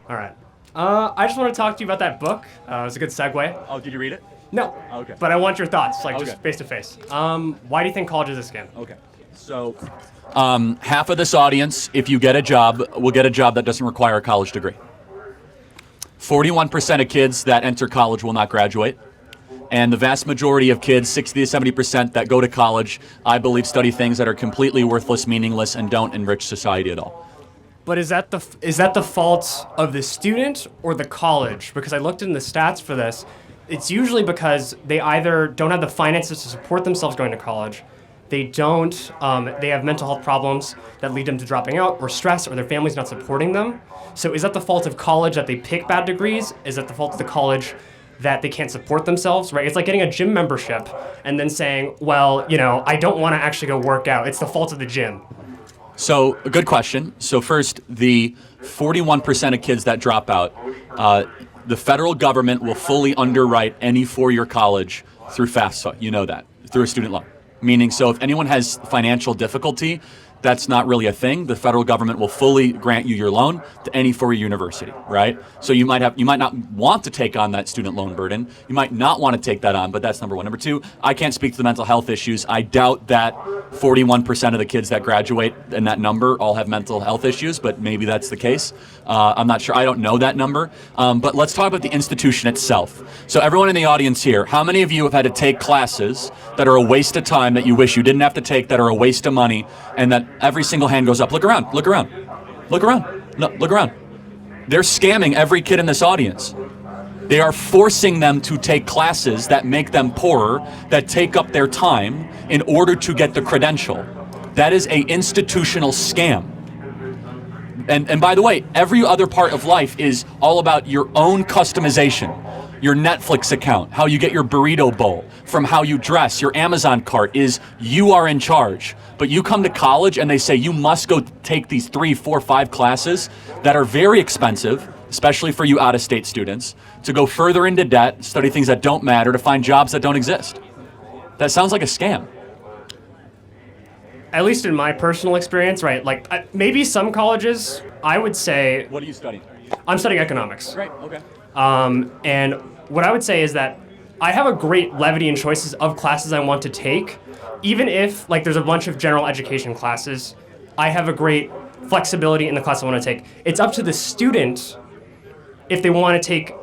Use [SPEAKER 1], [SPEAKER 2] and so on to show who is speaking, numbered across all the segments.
[SPEAKER 1] All right. I just want to talk to you about that book. It was a good segue.
[SPEAKER 2] Oh, did you read it?
[SPEAKER 1] No.
[SPEAKER 2] Okay.
[SPEAKER 1] But I want your thoughts, like
[SPEAKER 2] Okay.
[SPEAKER 1] just face to face. Why do you think college is a scam?
[SPEAKER 2] Okay. So, half of this audience, if you get a job, will get a job that doesn't require a college degree. 41% of kids that enter college will not graduate. And the vast majority of kids, 60 to 70% that go to college, I believe study things that are completely worthless, meaningless, and don't enrich society at all.
[SPEAKER 1] But is that the fault of the student or the college? Because I looked in the stats for this. It's usually because they either don't have the finances to support themselves going to college, they have mental health problems that lead them to dropping out, or stress, or their family's not supporting them. So is that the fault of college that they pick bad degrees? Is that the fault of the college that they can't support themselves, right? It's like getting a gym membership and then saying, well, I don't want to actually go work out. It's the fault of the gym.
[SPEAKER 2] So, a good question. So first, the 41% of kids that drop out, the federal government will fully underwrite any four-year college through FAFSA. You know that, through a student loan. Meaning, so if anyone has financial difficulty, that's not really a thing. The federal government will fully grant you your loan to any four-year university, right? So you might not want to take on that student loan burden. You might not want to take that on, but that's number one. Number two, I can't speak to the mental health issues. I doubt that 41% of the kids that graduate and that number all have mental health issues, but maybe that's the case. I'm not sure. I don't know that number. But let's talk about the institution itself. So everyone in the audience here, how many of you have had to take classes that are a waste of time that you wish you didn't have to take, that are a waste of money, and that every single hand goes up? Look around, look around, look around, no, look around. They're scamming every kid in this audience. They are forcing them to take classes that make them poorer, that take up their time in order to get the credential. That is an institutional scam. And by the way, every other part of life is all about your own customization. Your Netflix account, how you get your burrito bowl, from how you dress, your Amazon cart is you are in charge. But you come to college and they say you must go take these 3, 4, 5 classes that are very expensive, especially for you out-of-state students, to go further into debt, study things that don't matter, to find jobs that don't exist. That sounds like a scam.
[SPEAKER 1] At least in my personal experience, right? Like maybe some colleges, I would say.
[SPEAKER 2] What are you studying?
[SPEAKER 1] I'm studying economics.
[SPEAKER 2] Right, okay.
[SPEAKER 1] And what I would say is that I have a great levity and choices of classes I want to take. Even if there's a bunch of general education classes, I have a great flexibility in the class I want to take. It's up to the student if they want to take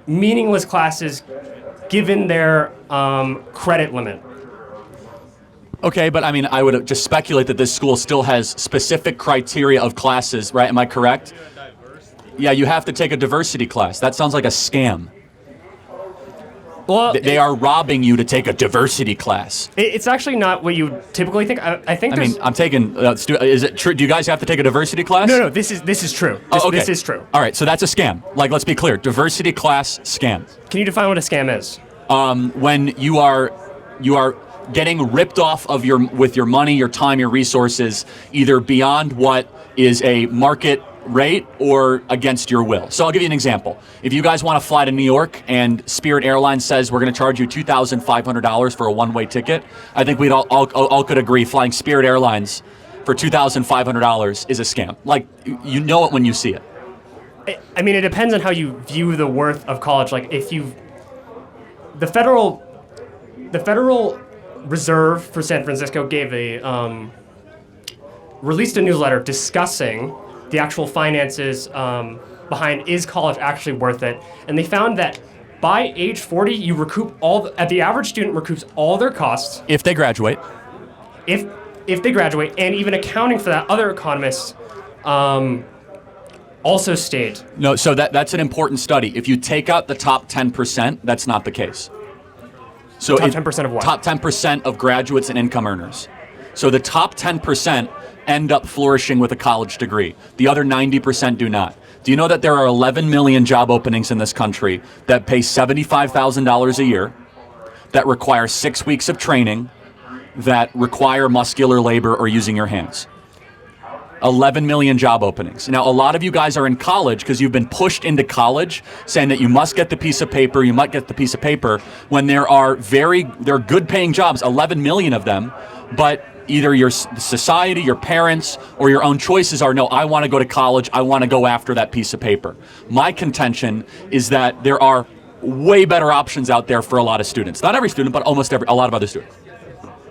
[SPEAKER 1] meaningless classes given their credit limit.
[SPEAKER 2] Okay, but I would just speculate that this school still has specific criteria of classes, right? Am I correct? Yeah, you have to take a diversity class. That sounds like a scam.
[SPEAKER 1] Well,
[SPEAKER 2] they are robbing you to take a diversity class.
[SPEAKER 1] It's actually not what you typically think. I think.
[SPEAKER 2] I'm taking. Is it true? Do you guys have to take a diversity class?
[SPEAKER 1] No. This is true.
[SPEAKER 2] Okay.
[SPEAKER 1] This is true.
[SPEAKER 2] All right, so that's a scam. Let's be clear. Diversity class scam.
[SPEAKER 1] Can you define what a scam is?
[SPEAKER 2] When you are getting ripped off of with your money, your time, your resources, either beyond what is a market rate or against your will. So I'll give you an example. If you guys want to fly to New York and Spirit Airlines says we're going to charge you $2,500 for a one-way ticket, I think we'd all could agree flying Spirit Airlines for $2,500 is a scam. You know it when you see it.
[SPEAKER 1] It depends on how you view the worth of college. The Federal Reserve for San Francisco released a newsletter discussing the actual finances behind is college actually worth it, and they found that by age 40 you recoup the average student recoups all their costs
[SPEAKER 2] if they graduate.
[SPEAKER 1] If they graduate, and even accounting for that, other economists also state.
[SPEAKER 2] No, so that's an important study. If you take out the top 10%, that's not the case. So
[SPEAKER 1] top 10% of what?
[SPEAKER 2] Top 10% of graduates and income earners. So the top 10% end up flourishing with a college degree. The other 90% do not. Do you know that there are 11 million job openings in this country that pay $75,000 a year, that require 6 weeks of training, that require muscular labor or using your hands? 11 million job openings. Now, a lot of you guys are in college because you've been pushed into college saying that you must get the piece of paper, when there are good paying jobs, 11 million of them, but either your society, your parents, or your own choices are, no, I want to go to college, I want to go after that piece of paper. My contention is that there are way better options out there for a lot of students. Not every student, but a lot of other students.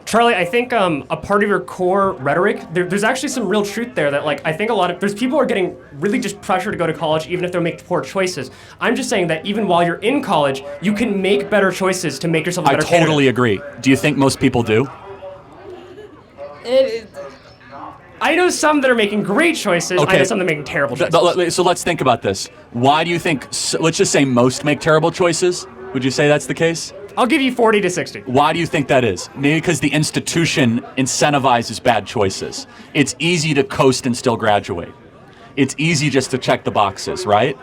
[SPEAKER 1] Charlie, I think a part of your core rhetoric, there's actually some real truth there that I think there's people who are getting really just pressure to go to college even if they're making poor choices. I'm just saying that even while you're in college, you can make better choices to make yourself a better candidate.
[SPEAKER 2] I totally agree. Do you think most people do?
[SPEAKER 1] I know some that are making great choices.
[SPEAKER 2] Okay.
[SPEAKER 1] I know some that are making terrible choices.
[SPEAKER 2] So let's think about this. Why do you think, let's just say most make terrible choices? Would you say that's the case?
[SPEAKER 1] I'll give you 40 to 60.
[SPEAKER 2] Why do you think that is? Maybe because the institution incentivizes bad choices. It's easy to coast and still graduate. It's easy just to check the boxes, right?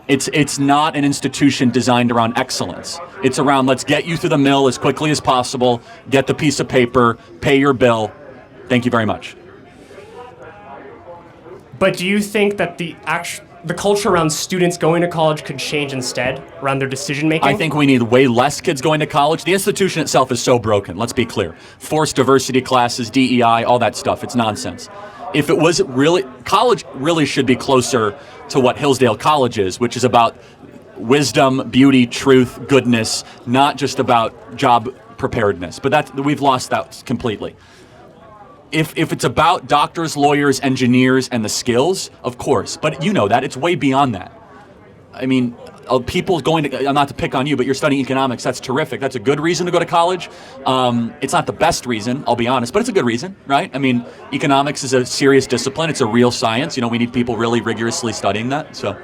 [SPEAKER 2] It's not an institution designed around excellence. It's around, let's get you through the mill as quickly as possible, get the piece of paper, pay your bill. Thank you very much.
[SPEAKER 1] But do you think that the culture around students going to college could change instead, around their decision making?
[SPEAKER 2] I think we need way less kids going to college. The institution itself is so broken, let's be clear. Forced diversity classes, DEI, all that stuff, it's nonsense. If it was really, college really should be closer to what Hillsdale College is, which is about wisdom, beauty, truth, goodness, not just about job preparedness. But we've lost that completely. If it's about doctors, lawyers, engineers, and the skills, of course. But you know that. It's way beyond that. I mean, people going to, not to pick on you, but you're studying economics. That's terrific. That's a good reason to go to college. It's not the best reason, I'll be honest, but it's a good reason, right? I mean, economics is a serious discipline. It's a real science. We need people really rigorously studying that. So.